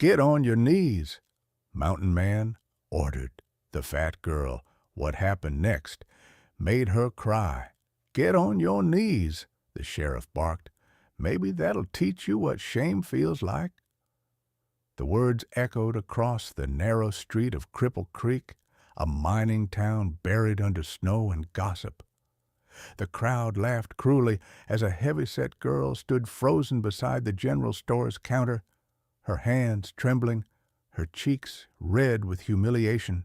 Get on your knees, Mountain Man ordered the fat girl. What happened next made her cry. Get on your knees, the sheriff barked. Maybe that'll teach you what shame feels like. The words echoed across the narrow street of Cripple Creek, a mining town buried under snow and gossip. The crowd laughed cruelly as a heavy-set girl stood frozen beside the general store's counter, her hands trembling, her cheeks red with humiliation.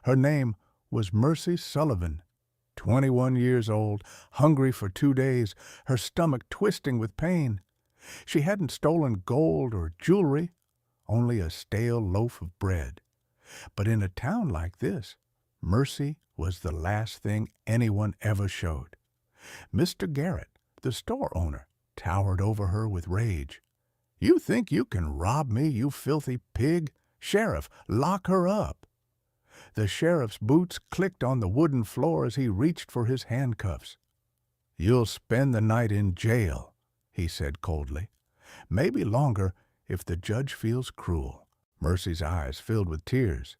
Her name was Mercy Sullivan, 21 years old, hungry for 2 days, her stomach twisting with pain. She hadn't stolen gold or jewelry, only a stale loaf of bread. But in a town like this, mercy was the last thing anyone ever showed. Mr. Garrett, the store owner, towered over her with rage. You think you can rob me, you filthy pig? Sheriff, lock her up. The sheriff's boots clicked on the wooden floor as he reached for his handcuffs. You'll spend the night in jail, he said coldly. Maybe longer if the judge feels cruel. Mercy's eyes filled with tears.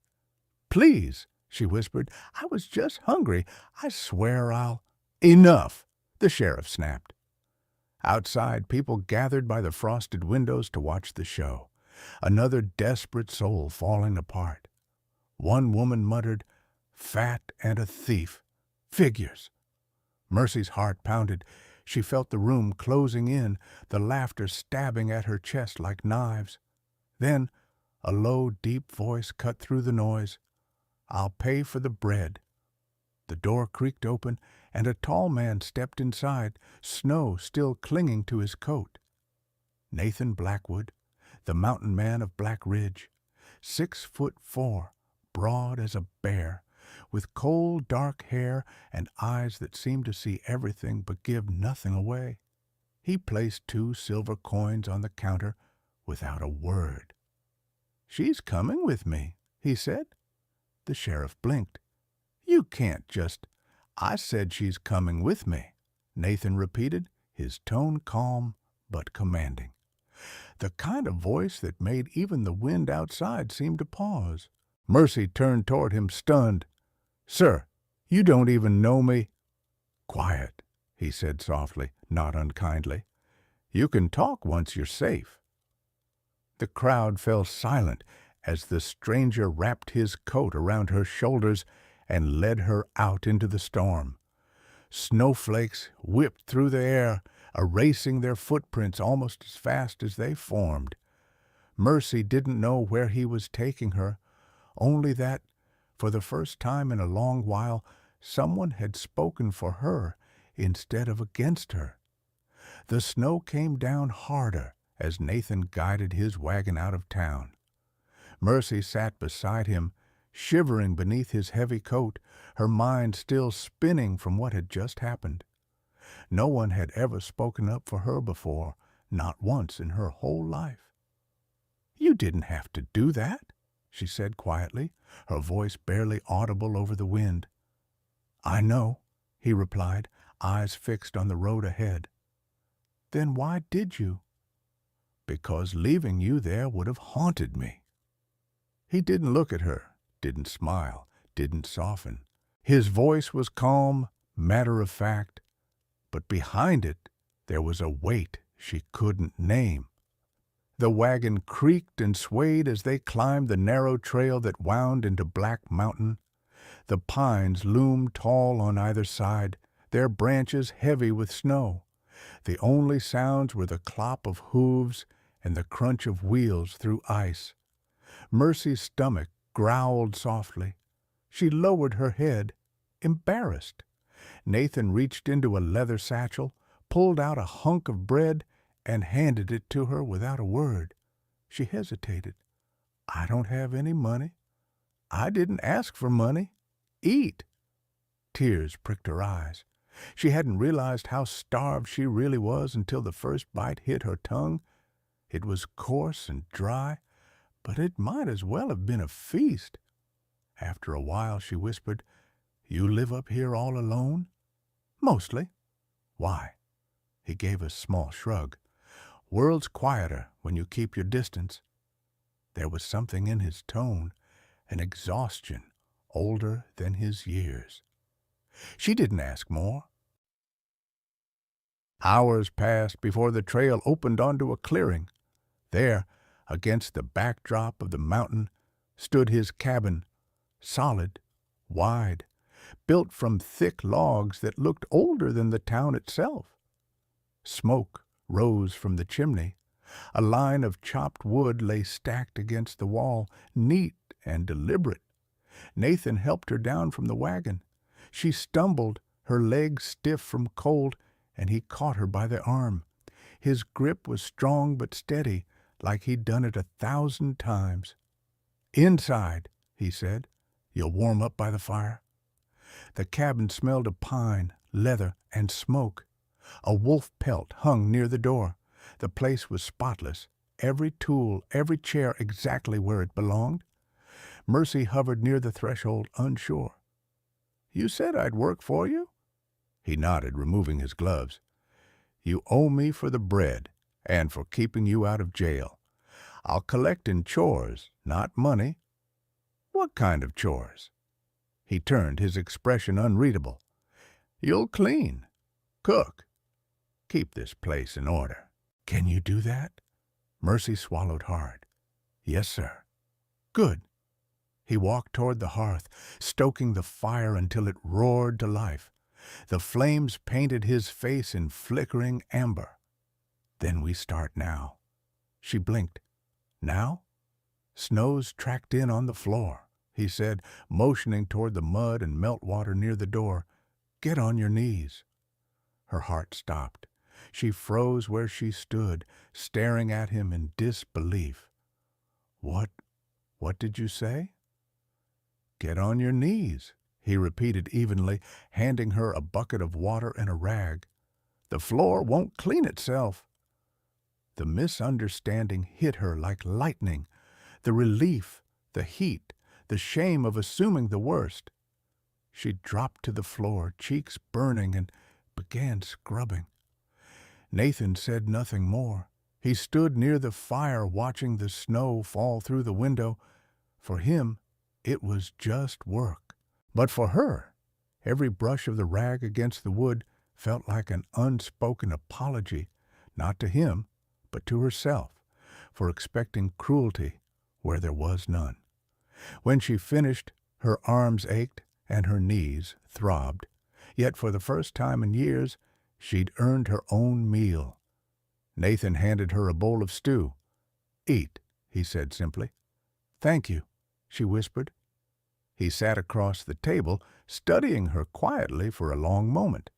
Please, she whispered. I was just hungry. I swear I'll— Enough, the sheriff snapped. Outside, people gathered by the frosted windows to watch the show. Another desperate soul falling apart. One woman muttered, "Fat and a thief. Figures." Mercy's heart pounded. She felt the room closing in, the laughter stabbing at her chest like knives. Then a low, deep voice cut through the noise. I'll pay for the bread. The door creaked open, and a tall man stepped inside, snow still clinging to his coat. Nathan Blackwood, the mountain man of Black Ridge, 6'4", broad as a bear, with cold, dark hair and eyes that seemed to see everything but give nothing away. He placed 2 silver coins on the counter without a word. She's coming with me, he said. The sheriff blinked. You can't just— I said she's coming with me, Nathan repeated, his tone calm but commanding. The kind of voice that made even the wind outside seem to pause. Mercy turned toward him, stunned. Sir, you don't even know me. Quiet, he said softly, not unkindly. You can talk once you're safe. The crowd fell silent as the stranger wrapped his coat around her shoulders and led her out into the storm. Snowflakes whipped through the air, erasing their footprints almost as fast as they formed. Mercy didn't know where he was taking her, only that, for the first time in a long while, someone had spoken for her instead of against her. The snow came down harder as Nathan guided his wagon out of town. Mercy sat beside him, shivering beneath his heavy coat, her mind still spinning from what had just happened. No one had ever spoken up for her before, not once in her whole life. You didn't have to do that, she said quietly, her voice barely audible over the wind. I know, he replied, eyes fixed on the road ahead. Then why did you? Because leaving you there would have haunted me. He didn't look at her, didn't smile, didn't soften. His voice was calm, matter-of-fact, but behind it there was a weight she couldn't name. The wagon creaked and swayed as they climbed the narrow trail that wound into Black Mountain. The pines loomed tall on either side, their branches heavy with snow. The only sounds were the clop of hooves and the crunch of wheels through ice. Mercy's stomach growled softly. She lowered her head, embarrassed. Nathan reached into a leather satchel, pulled out a hunk of bread, and handed it to her without a word. She hesitated. I don't have any money. I didn't ask for money. Eat. Tears pricked her eyes. She hadn't realized how starved she really was until the first bite hit her tongue. It was coarse and dry, but it might as well have been a feast. After a while she whispered, You live up here all alone? Mostly. Why? He gave a small shrug. World's quieter when you keep your distance. There was something in his tone, an exhaustion older than his years. She didn't ask more. Hours passed before the trail opened onto a clearing. There, against the backdrop of the mountain, stood his cabin, solid, wide, built from thick logs that looked older than the town itself. Smoke rose from the chimney. A line of chopped wood lay stacked against the wall, neat and deliberate. Nathan helped her down from the wagon. She stumbled, her legs stiff from cold, and he caught her by the arm. His grip was strong but steady, like he'd done it 1,000 times. "Inside," he said. "You'll warm up by the fire." The cabin smelled of pine, leather, and smoke. A wolf pelt hung near the door. The place was spotless, every tool, every chair exactly where it belonged. Mercy hovered near the threshold, unsure. "You said I'd work for you?" He nodded, removing his gloves. "You owe me for the bread and for keeping you out of jail. I'll collect in chores, not money." "What kind of chores?" He turned, his expression unreadable. "You'll clean, cook, keep this place in order." "Can you do that?" Mercy swallowed hard. "Yes, sir." "Good." He walked toward the hearth, stoking the fire until it roared to life. The flames painted his face in flickering amber. "Then we start now." She blinked. "Now?" "Snow's tracked in on the floor," he said, motioning toward the mud and meltwater near the door. "Get on your knees." Her heart stopped. She froze where she stood, staring at him in disbelief. What did you say?" "Get on your knees," he repeated evenly, handing her a bucket of water and a rag. "The floor won't clean itself." The misunderstanding hit her like lightning. The relief, the heat, the shame of assuming the worst. She dropped to the floor, cheeks burning, and began scrubbing. Nathan said nothing more. He stood near the fire watching the snow fall through the window. For him, it was just work. But for her, every brush of the rag against the wood felt like an unspoken apology, not to him, but to herself, for expecting cruelty where there was none. When she finished, her arms ached and her knees throbbed. Yet for the first time in years, she'd earned her own meal. Nathan handed her a bowl of stew. "Eat," he said simply. "Thank you," she whispered. He sat across the table, studying her quietly for a long moment.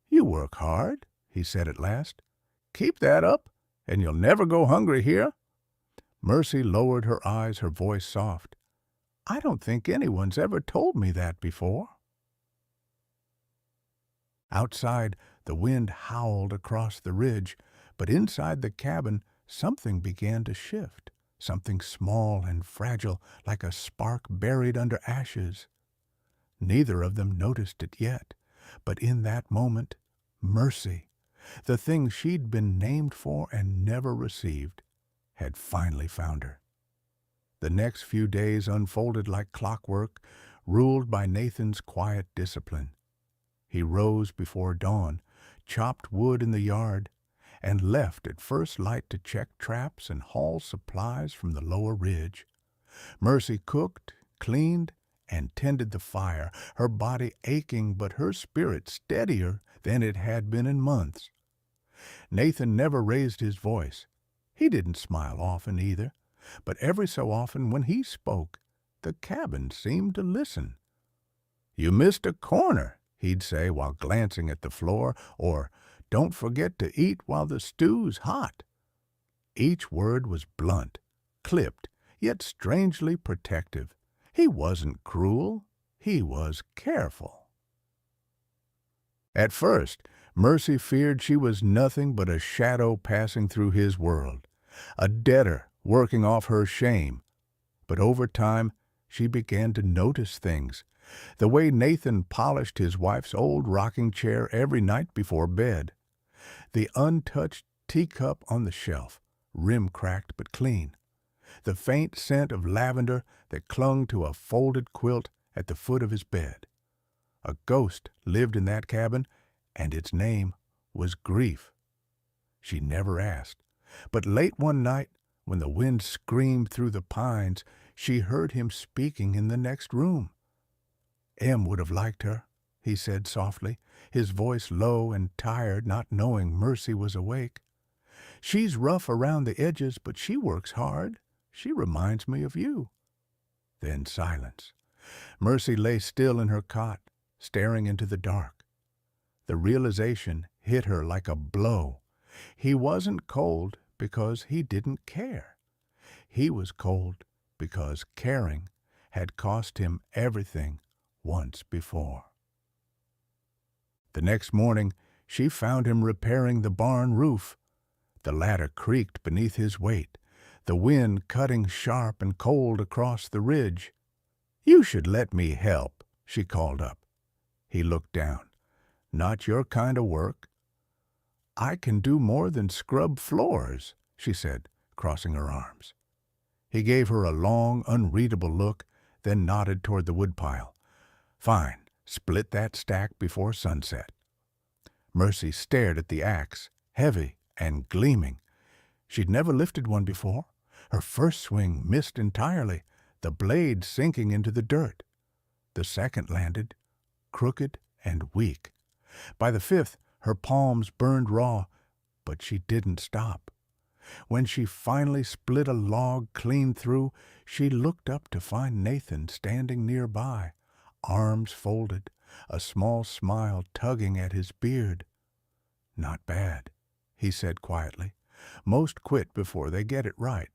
"You work hard," he said at last. "Keep that up, and you'll never go hungry here." Mercy lowered her eyes, her voice soft. "I don't think anyone's ever told me that before." Outside, the wind howled across the ridge, but inside the cabin something began to shift, something small and fragile, like a spark buried under ashes. Neither of them noticed it yet, but in that moment, Mercy, the thing she'd been named for and never received, had finally found her. The next few days unfolded like clockwork, ruled by Nathan's quiet discipline. He rose before dawn, chopped wood in the yard, and left at first light to check traps and haul supplies from the lower ridge. Mercy cooked, cleaned, and tended the fire, her body aching but her spirit steadier than it had been in months. Nathan never raised his voice. He didn't smile often either, but every so often when he spoke, the cabin seemed to listen. "You missed a corner," he'd say while glancing at the floor, or "Don't forget to eat while the stew's hot." Each word was blunt, clipped, yet strangely protective. He wasn't cruel. He was careful. At first, Mercy feared she was nothing but a shadow passing through his world, a debtor working off her shame. But over time, she began to notice things. The way Nathan polished his wife's old rocking chair every night before bed. The untouched teacup on the shelf, rim cracked but clean. the faint scent of lavender that clung to a folded quilt at the foot of his bed. A ghost lived in that cabin, and its name was Grief. She never asked, but late one night, when the wind screamed through the pines, she heard him speaking in the next room. Em would have liked her, he said softly, his voice low and tired, not knowing Mercy was awake. She's rough around the edges, but she works hard. She reminds me of you. Then silence. Mercy lay still in her cot, staring into the dark. The realization hit her like a blow. He wasn't cold because he didn't care. He was cold because caring had cost him everything once before. The next morning, she found him repairing the barn roof. The ladder creaked beneath his weight, the wind cutting sharp and cold across the ridge. "You should let me help," she called up. He looked down. "Not your kind of work." "I can do more than scrub floors," she said, crossing her arms. He gave her a long, unreadable look, then nodded toward the woodpile. "Fine, split that stack before sunset." Mercy stared at the axe, heavy and gleaming. She'd never lifted one before. Her first swing missed entirely, the blade sinking into the dirt. The second landed, crooked and weak. By the fifth, her palms burned raw, but she didn't stop. When she finally split a log clean through, she looked up to find Nathan standing nearby, arms folded, a small smile tugging at his beard. "Not bad," he said quietly. "Most quit before they get it right."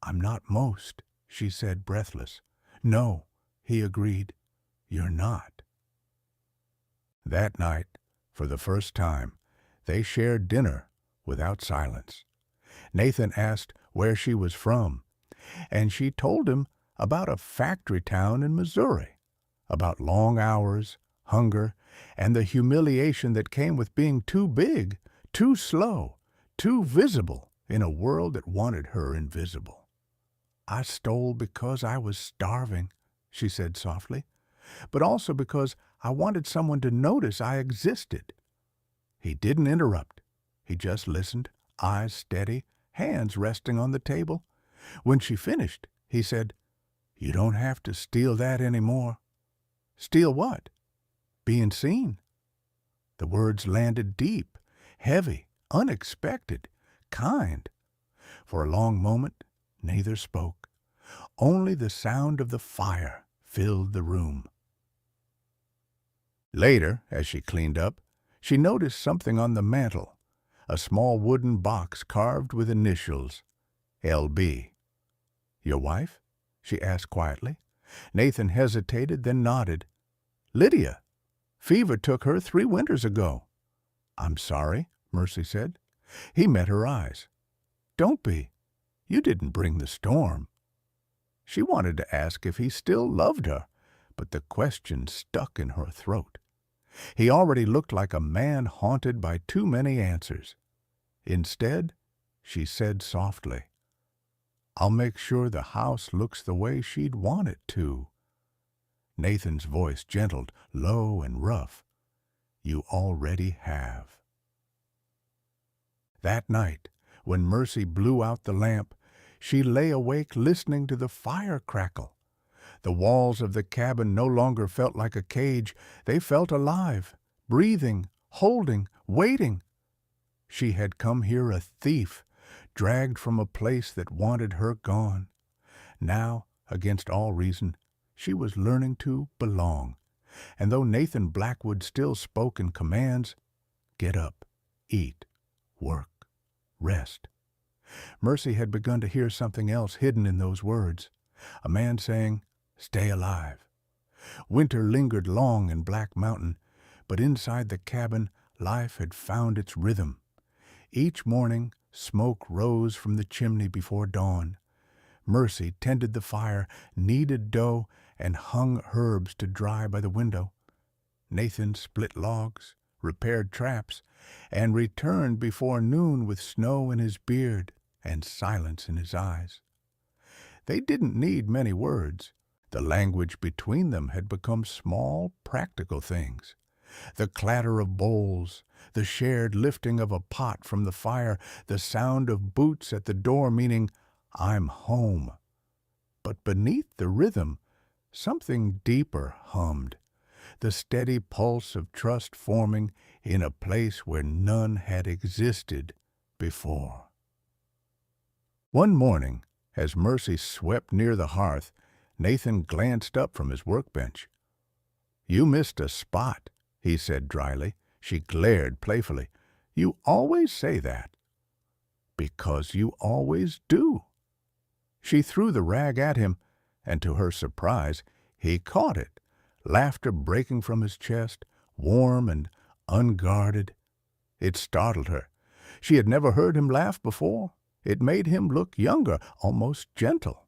"I'm not most," she said, breathless. "No," he agreed. "You're not." That night, for the first time, they shared dinner without silence. Nathan asked where she was from, and she told him about a factory town in Missouri, about long hours, hunger, and the humiliation that came with being too big, too slow, too visible in a world that wanted her invisible. "I stole because I was starving," she said softly, "but also because I wanted someone to notice I existed." He didn't interrupt. He just listened, eyes steady, hands resting on the table. When she finished, he said, "You don't have to steal that anymore." "Steal what?" "Being seen." The words landed deep, heavy, unexpected, kind. For a long moment, neither spoke. Only the sound of the fire filled the room. Later, as she cleaned up, she noticed something on the mantel, a small wooden box carved with initials, L.B. "Your wife?" she asked quietly. Nathan hesitated, then nodded. "Lydia. Fever took her 3 winters ago." "I'm sorry," Mercy said. He met her eyes. "Don't be. You didn't bring the storm." She wanted to ask if he still loved her, but the question stuck in her throat. He already looked like a man haunted by too many answers. Instead, she said softly, "I'll make sure the house looks the way she'd want it to." Nathan's voice gentled, low and rough. "You already have." That night, when Mercy blew out the lamp, she lay awake listening to the fire crackle. The walls of the cabin no longer felt like a cage. They felt alive, breathing, holding, waiting. She had come here a thief, dragged from a place that wanted her gone. Now, against all reason, she was learning to belong. And though Nathan Blackwood still spoke in commands, get up, eat, work, rest, Mercy had begun to hear something else hidden in those words. A man saying, "Stay alive." Winter lingered long in Black Mountain, but inside the cabin life had found its rhythm. Each morning smoke rose from the chimney before dawn. Mercy tended the fire, kneaded dough, and hung herbs to dry by the window. Nathan split logs, repaired traps, and returned before noon with snow in his beard and silence in his eyes. They didn't need many words. The language between them had become small, practical things. The clatter of bowls, the shared lifting of a pot from the fire, the sound of boots at the door meaning, "I'm home." But beneath the rhythm, something deeper hummed, the steady pulse of trust forming in a place where none had existed before. One morning, as Mercy swept near the hearth, Nathan glanced up from his workbench. "You missed a spot," he said dryly. She glared playfully. "You always say that." "Because you always do." She threw the rag at him, and to her surprise, he caught it, laughter breaking from his chest, warm and unguarded. It startled her. She had never heard him laugh before. It made him look younger, almost gentle.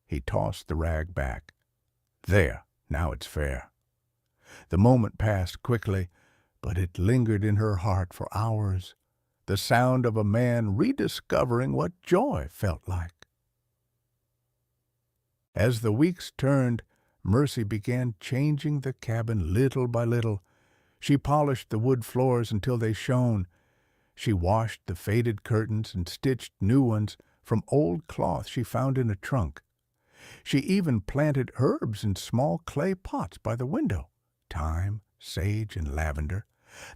He tossed the rag back. "There, now it's fair." The moment passed quickly, but it lingered in her heart for hours, the sound of a man rediscovering what joy felt like. As the weeks turned, Mercy began changing the cabin little by little. She polished the wood floors until they shone. She washed the faded curtains and stitched new ones from old cloth she found in a trunk. She even planted herbs in small clay pots by the window, thyme, sage, and lavender,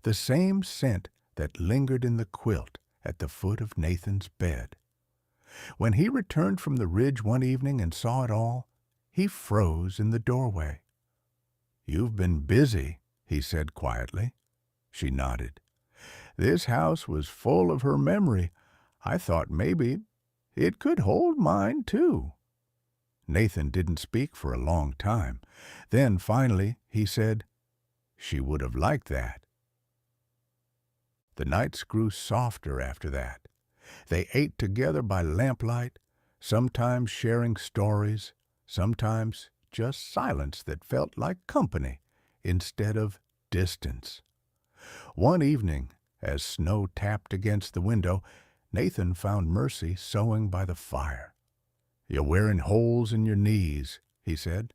the same scent that lingered in the quilt at the foot of Nathan's bed. When he returned from the ridge one evening and saw it all, he froze in the doorway. "You've been busy," he said quietly. She nodded. "This house was full of her memory. I thought maybe it could hold mine, too." Nathan didn't speak for a long time. Then, finally, he said, "She would have liked that." The nights grew softer after that. They ate together by lamplight, sometimes sharing stories, sometimes just silence that felt like company instead of distance. One evening, as snow tapped against the window, Nathan found Mercy sewing by the fire. "You're wearing holes in your knees," he said.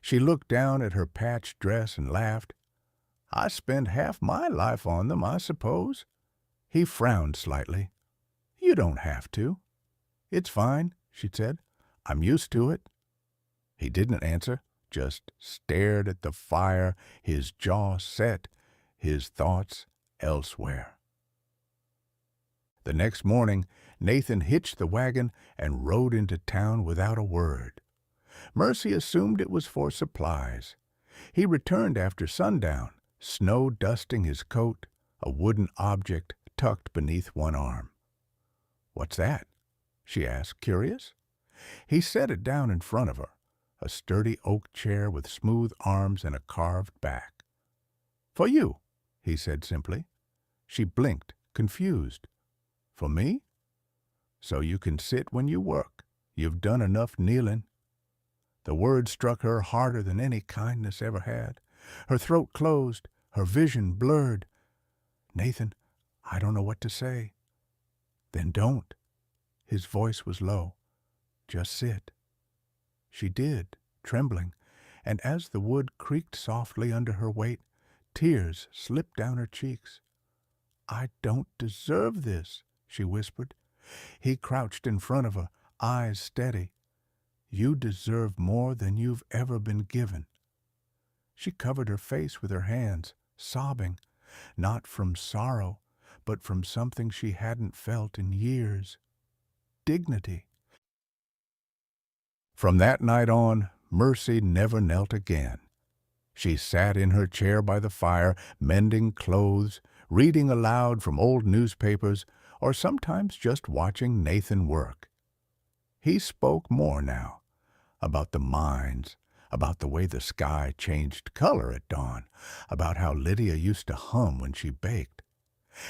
She looked down at her patched dress and laughed. "I spend half my life on them, I suppose." He frowned slightly. "You don't have to." "It's fine," she said. "I'm used to it." He didn't answer, just stared at the fire, his jaw set, his thoughts elsewhere. The next morning, Nathan hitched the wagon and rode into town without a word. Mercy assumed it was for supplies. He returned after sundown, snow dusting his coat, a wooden object tucked beneath one arm. "What's that?" she asked, curious. He set it down in front of her, a sturdy oak chair with smooth arms and a carved back. "For you," he said simply. She blinked, confused. "For me?" "So you can sit when you work. You've done enough kneeling." The word struck her harder than any kindness ever had. Her throat closed, her vision blurred. "Nathan, I don't know what to say." "Then don't." His voice was low. "Just sit." She did, trembling, and as the wood creaked softly under her weight, tears slipped down her cheeks. "I don't deserve this," she whispered. He crouched in front of her, eyes steady. "You deserve more than you've ever been given." She covered her face with her hands, sobbing, not from sorrow, but from something she hadn't felt in years. Dignity. From that night on, Mercy never knelt again. She sat in her chair by the fire, mending clothes, reading aloud from old newspapers, or sometimes just watching Nathan work. He spoke more now, about the mines, about the way the sky changed color at dawn, about how Lydia used to hum when she baked.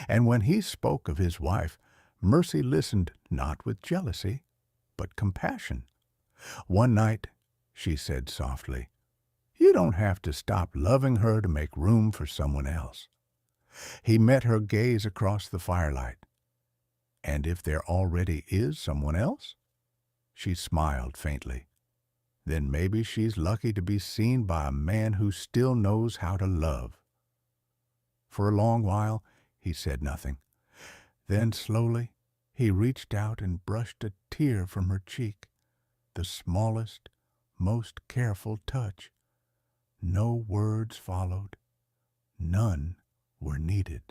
And when he spoke of his wife, Mercy listened not with jealousy, but compassion. One night, she said softly, "You don't have to stop loving her to make room for someone else." He met her gaze across the firelight. "And if there already is someone else?" She smiled faintly. Then maybe she's lucky to be seen by a man who still knows how to love. For a long while, he said nothing. Then slowly, he reached out and brushed a tear from her cheek, the smallest, most careful touch. No words followed. None were needed.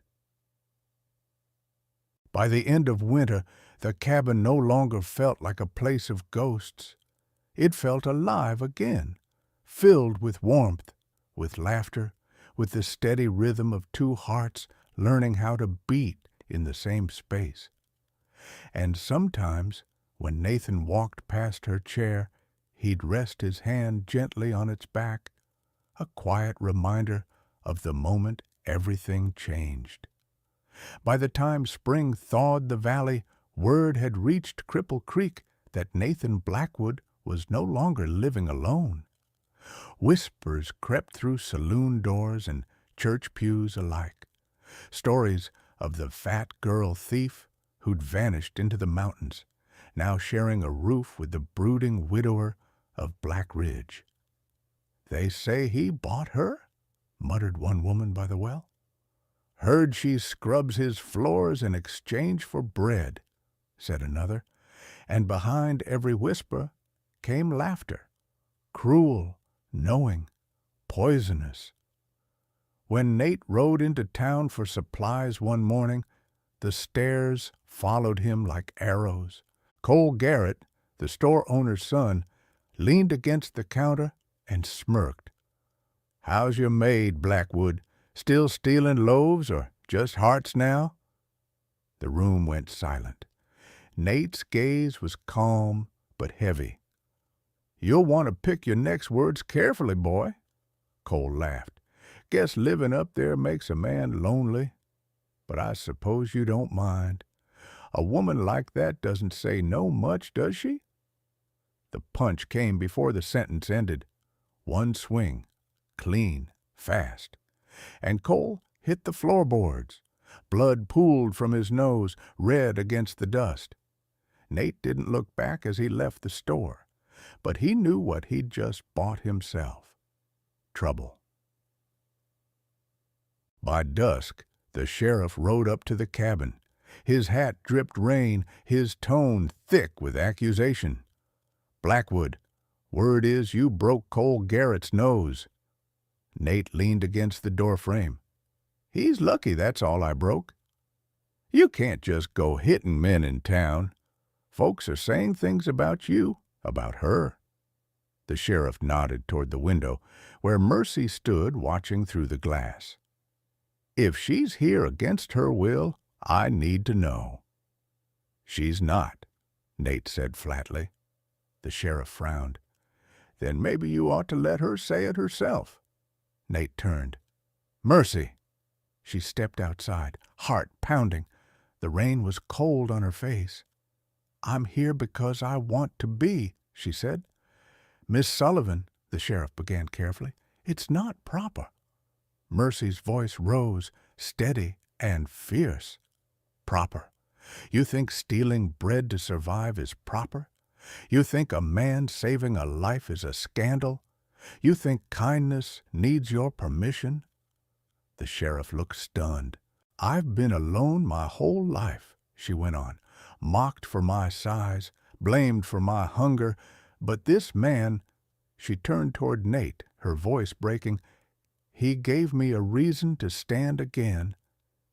By the end of winter, the cabin no longer felt like a place of ghosts. It felt alive again, filled with warmth, with laughter, with the steady rhythm of two hearts learning how to beat in the same space. And sometimes, when Nathan walked past her chair, he'd rest his hand gently on its back, a quiet reminder of the moment everything changed. By the time spring thawed the valley, word had reached Cripple Creek that Nathan Blackwood was no longer living alone. Whispers crept through saloon doors and church pews alike. Stories of the fat girl thief who'd vanished into the mountains, now sharing a roof with the brooding widower of Black Ridge. "They say he bought her," muttered one woman by the well. "Heard she scrubs his floors in exchange for bread," said another, and behind every whisper came laughter, cruel, knowing, poisonous. When Nate rode into town for supplies one morning, the stares followed him like arrows. Cole Garrett, the store owner's son, leaned against the counter and smirked. "How's your maid, Blackwood? Still stealing loaves or just hearts now?" The room went silent. Nate's gaze was calm but heavy. "You'll want to pick your next words carefully, boy." Cole laughed. "Guess living up there makes a man lonely. But I suppose you don't mind. A woman like that doesn't say no much, does she?" The punch came before the sentence ended. One swing, clean, fast, and Cole hit the floorboards. Blood pooled from his nose, red against the dust. Nate didn't look back as he left the store, but he knew what he'd just bought himself. Trouble. By dusk, the sheriff rode up to the cabin. His hat dripped rain, his tone thick with accusation. "Blackwood, word is you broke Cole Garrett's nose." Nate leaned against the doorframe. "He's lucky that's all I broke." "You can't just go hitting men in town. Folks are saying things about you, about her." The sheriff nodded toward the window, where Mercy stood watching through the glass. "If she's here against her will, I need to know." "She's not," Nate said flatly. The sheriff frowned. "Then maybe you ought to let her say it herself." Nate turned. "Mercy!" She stepped outside, heart pounding. The rain was cold on her face. "I'm here because I want to be," she said. "Miss Sullivan," the sheriff began carefully, "it's not proper." Mercy's voice rose, steady and fierce. "Proper? You think stealing bread to survive is proper? You think a man saving a life is a scandal? You think kindness needs your permission?" The sheriff looked stunned. "I've been alone my whole life," she went on, "mocked for my size, blamed for my hunger, but this man—" She turned toward Nate, her voice breaking. "He gave me a reason to stand again.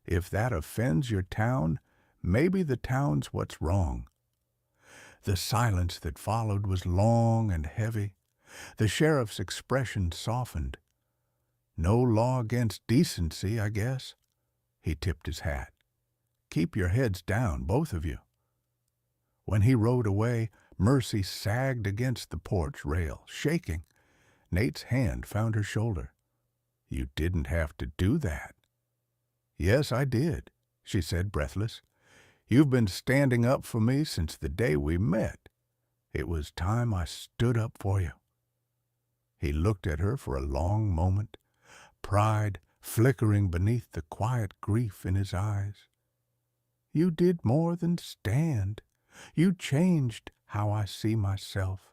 If that offends your town, maybe the town's what's wrong." The silence that followed was long and heavy. The sheriff's expression softened. "No law against decency, I guess." He tipped his hat. "Keep your heads down, both of you." When he rode away, Mercy sagged against the porch rail, shaking. Nate's hand found her shoulder. "You didn't have to do that." "Yes, I did," she said, breathless. "You've been standing up for me since the day we met. It was time I stood up for you." He looked at her for a long moment, pride flickering beneath the quiet grief in his eyes. "You did more than stand. You changed how I see myself."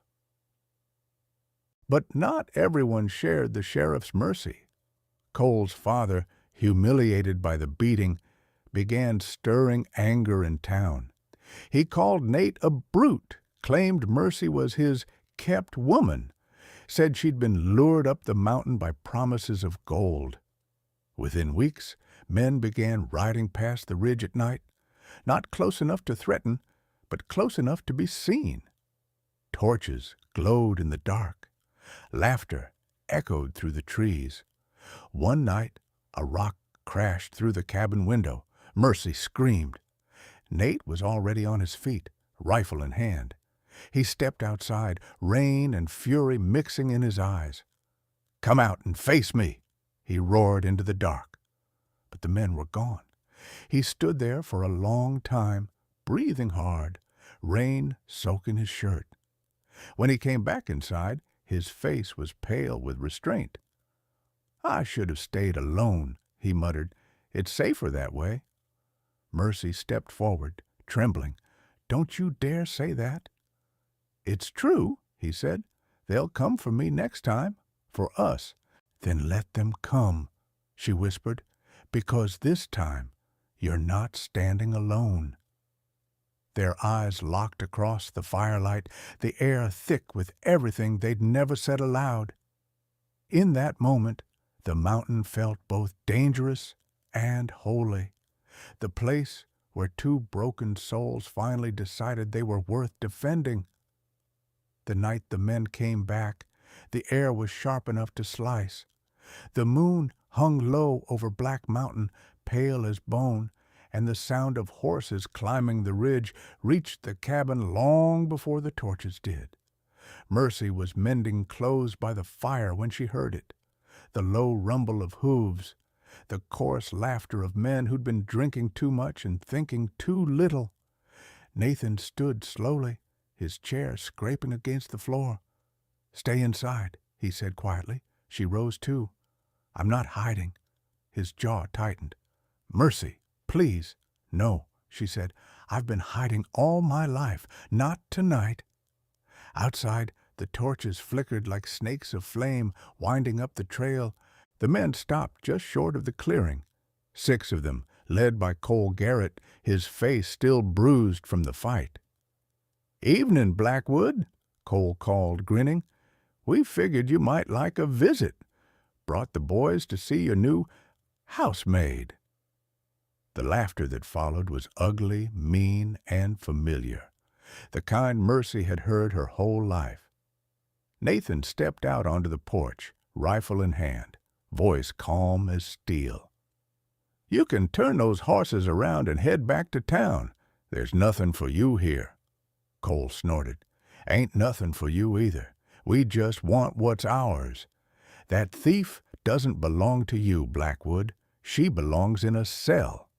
But not everyone shared the sheriff's mercy. Cole's father, humiliated by the beating, began stirring anger in town. He called Nate a brute, claimed Mercy was his kept woman, said she'd been lured up the mountain by promises of gold. Within weeks, men began riding past the ridge at night, not close enough to threaten, but close enough to be seen. Torches glowed in the dark. Laughter echoed through the trees. One night, a rock crashed through the cabin window. Mercy screamed. Nate was already on his feet, rifle in hand. He stepped outside, rain and fury mixing in his eyes. "Come out and face me," he roared into the dark. But the men were gone. He stood there for a long time, breathing hard, rain soaking his shirt. When he came back inside, his face was pale with restraint. "I should have stayed alone," he muttered. "It's safer that way." Mercy stepped forward, trembling. "Don't you dare say that." "It's true," he said. "They'll come for me next time. For us." "Then let them come," she whispered, "because this time you're not standing alone." Their eyes locked across the firelight, the air thick with everything they'd never said aloud. In that moment, the mountain felt both dangerous and holy. The place where two broken souls finally decided they were worth defending. The night the men came back, the air was sharp enough to slice. The moon hung low over Black Mountain, pale as bone, and the sound of horses climbing the ridge reached the cabin long before the torches did. Mercy was mending clothes by the fire when she heard it. The low rumble of hooves, the coarse laughter of men who'd been drinking too much and thinking too little. Nathan stood slowly, his chair scraping against the floor. "Stay inside," he said quietly. She rose too. "I'm not hiding." His jaw tightened. "Mercy, please." "No," she said. "I've been hiding all my life. Not tonight." Outside, the torches flickered like snakes of flame, winding up the trail. The men stopped just short of the clearing. 6 of them, led by Cole Garrett, his face still bruised from the fight. "Evening, Blackwood," Cole called, grinning. "We figured you might like a visit. Brought the boys to see your new housemaid." The laughter that followed was ugly, mean, and familiar, the kind Mercy had heard her whole life. Nathan stepped out onto the porch, rifle in hand, voice calm as steel. "You can turn those horses around and head back to town. There's nothing for you here." Cole snorted. "Ain't nothing for you either. We just want what's ours. That thief doesn't belong to you, Blackwood. She belongs in a cell."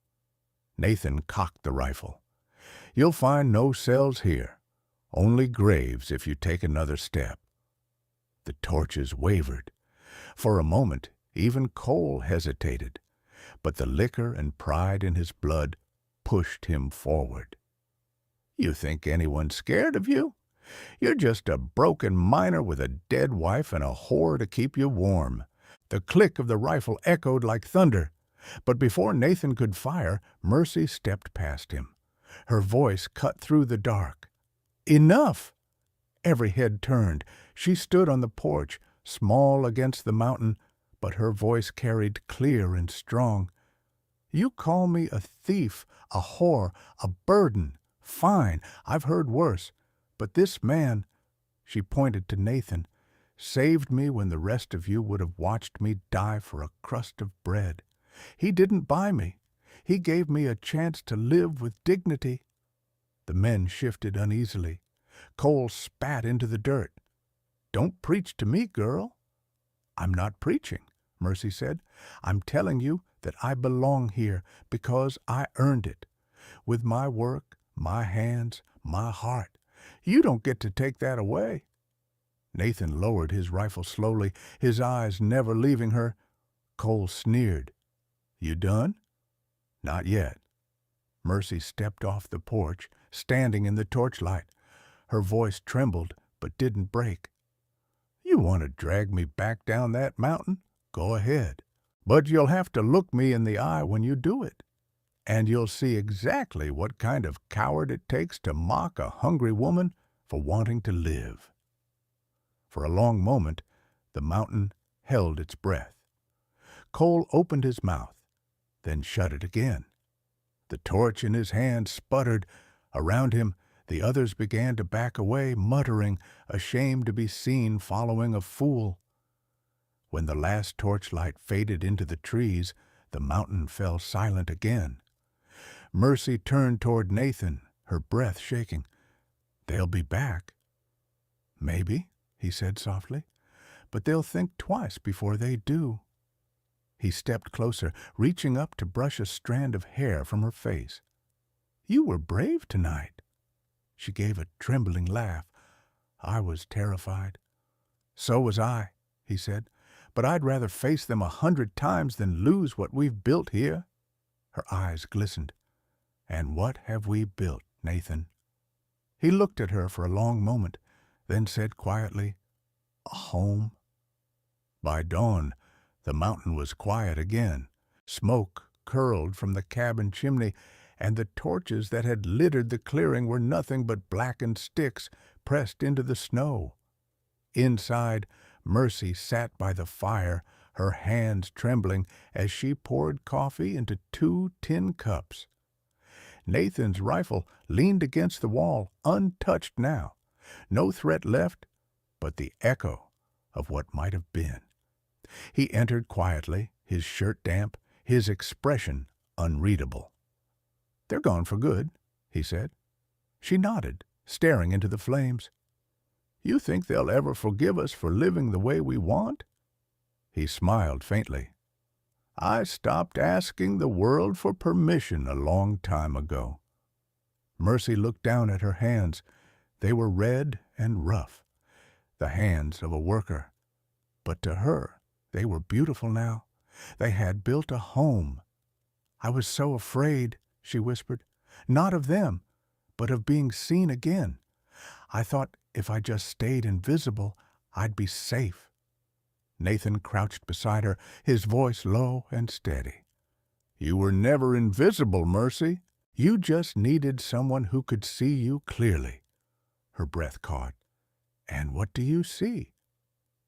Nathan cocked the rifle. "You'll find no cells here. Only graves if you take another step." The torches wavered. For a moment, even Cole hesitated, but the liquor and pride in his blood pushed him forward. "You think anyone's scared of you? You're just a broken miner with a dead wife and a whore to keep you warm." The click of the rifle echoed like thunder, but before Nathan could fire, Mercy stepped past him. Her voice cut through the dark. "Enough!" Every head turned. She stood on the porch, small against the mountain, but her voice carried clear and strong. "You call me a thief, a whore, a burden. Fine, I've heard worse. But this man," she pointed to Nathan, "saved me when the rest of you would have watched me die for a crust of bread. He didn't buy me. He gave me a chance to live with dignity." The men shifted uneasily. Cole spat into the dirt. "Don't preach to me, girl." "I'm not preaching," Mercy said. "I'm telling you that I belong here because I earned it. With my work, my hands, my heart. You don't get to take that away." Nathan lowered his rifle slowly, his eyes never leaving her. Cole sneered. "You done?" "Not yet." Mercy stepped off the porch, standing in the torchlight. Her voice trembled but didn't break. "You want to drag me back down that mountain? Go ahead. But you'll have to look me in the eye when you do it, and you'll see exactly what kind of coward it takes to mock a hungry woman for wanting to live." For a long moment, the mountain held its breath. Cole opened his mouth, then shut it again. The torch in his hand sputtered. Around him, the others began to back away, muttering, ashamed to be seen following a fool. When the last torchlight faded into the trees, the mountain fell silent again. Mercy turned toward Nathan, her breath shaking. "They'll be back." "Maybe," he said softly, "but they'll think twice before they do." He stepped closer, reaching up to brush a strand of hair from her face. "You were brave tonight." She gave a trembling laugh. "I was terrified." "So was I," he said, "but I'd rather face them 100 times than lose what we've built here." Her eyes glistened. "And what have we built, Nathan?" He looked at her for a long moment, then said quietly, "A home." By dawn, the mountain was quiet again. Smoke curled from the cabin chimney, and the torches that had littered the clearing were nothing but blackened sticks pressed into the snow. Inside, Mercy sat by the fire, her hands trembling as she poured coffee into 2 tin cups. Nathan's rifle leaned against the wall, untouched now. No threat left but the echo of what might have been. He entered quietly, his shirt damp, his expression unreadable. "They're gone for good," he said. She nodded, staring into the flames. "You think they'll ever forgive us for living the way we want?" He smiled faintly. "I stopped asking the world for permission a long time ago." Mercy looked down at her hands. They were red and rough, the hands of a worker. But to her, they were beautiful now. They had built a home. "I was so afraid," she whispered. "Not of them, but of being seen again. I thought if I just stayed invisible, I'd be safe." Nathan crouched beside her, his voice low and steady. "You were never invisible, Mercy. You just needed someone who could see you clearly." Her breath caught. "And what do you see?"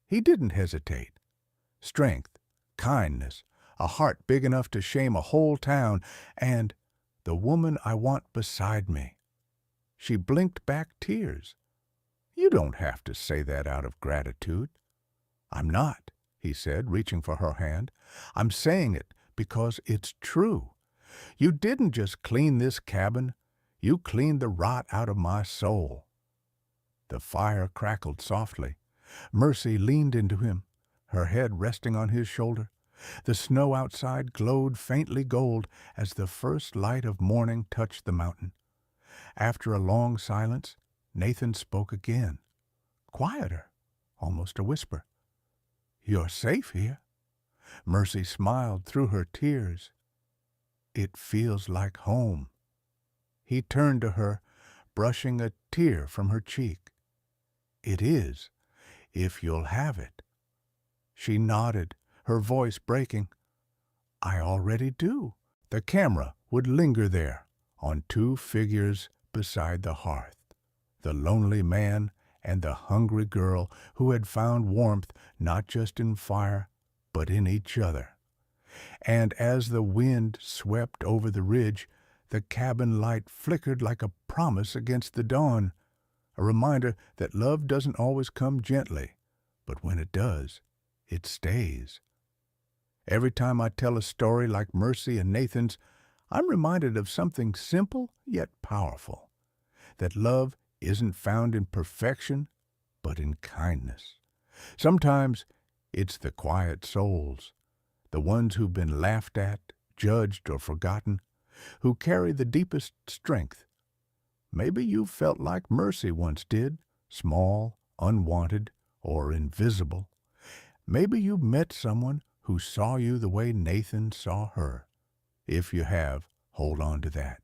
He didn't hesitate. Strength, kindness, a heart big enough to shame a whole town, and the woman I want beside me. She blinked back tears. "You don't have to say that out of gratitude." "I'm not," he said, reaching for her hand. "I'm saying it because it's true. You didn't just clean this cabin. You cleaned the rot out of my soul." The fire crackled softly. Mercy leaned into him, her head resting on his shoulder. The snow outside glowed faintly gold as the first light of morning touched the mountain. After a long silence, Nathan spoke again, quieter, almost a whisper. "You're safe here." Mercy smiled through her tears. "It feels like home." He turned to her, brushing a tear from her cheek. "It is, if you'll have it." She nodded, her voice breaking. "I already do." The camera would linger there, on 2 figures beside the hearth, the lonely man and the hungry girl who had found warmth not just in fire, but in each other. And as the wind swept over the ridge, the cabin light flickered like a promise against the dawn, a reminder that love doesn't always come gently, but when it does, it stays. Every time I tell a story like Mercy and Nathan's, I'm reminded of something simple yet powerful, that love isn't found in perfection, but in kindness. Sometimes it's the quiet souls, the ones who've been laughed at, judged, or forgotten, who carry the deepest strength. Maybe you felt like Mercy once did, small, unwanted, or invisible. Maybe you met someone who saw you the way Nathan saw her. If you have, hold on to that.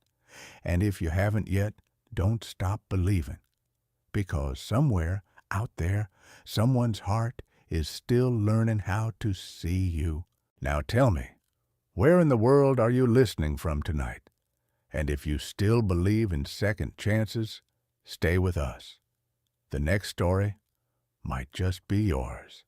And if you haven't yet, don't stop believing. because somewhere out there, someone's heart is still learning how to see you. Now tell me, where in the world are you listening from tonight? And if you still believe in second chances, stay with us. The next story might just be yours.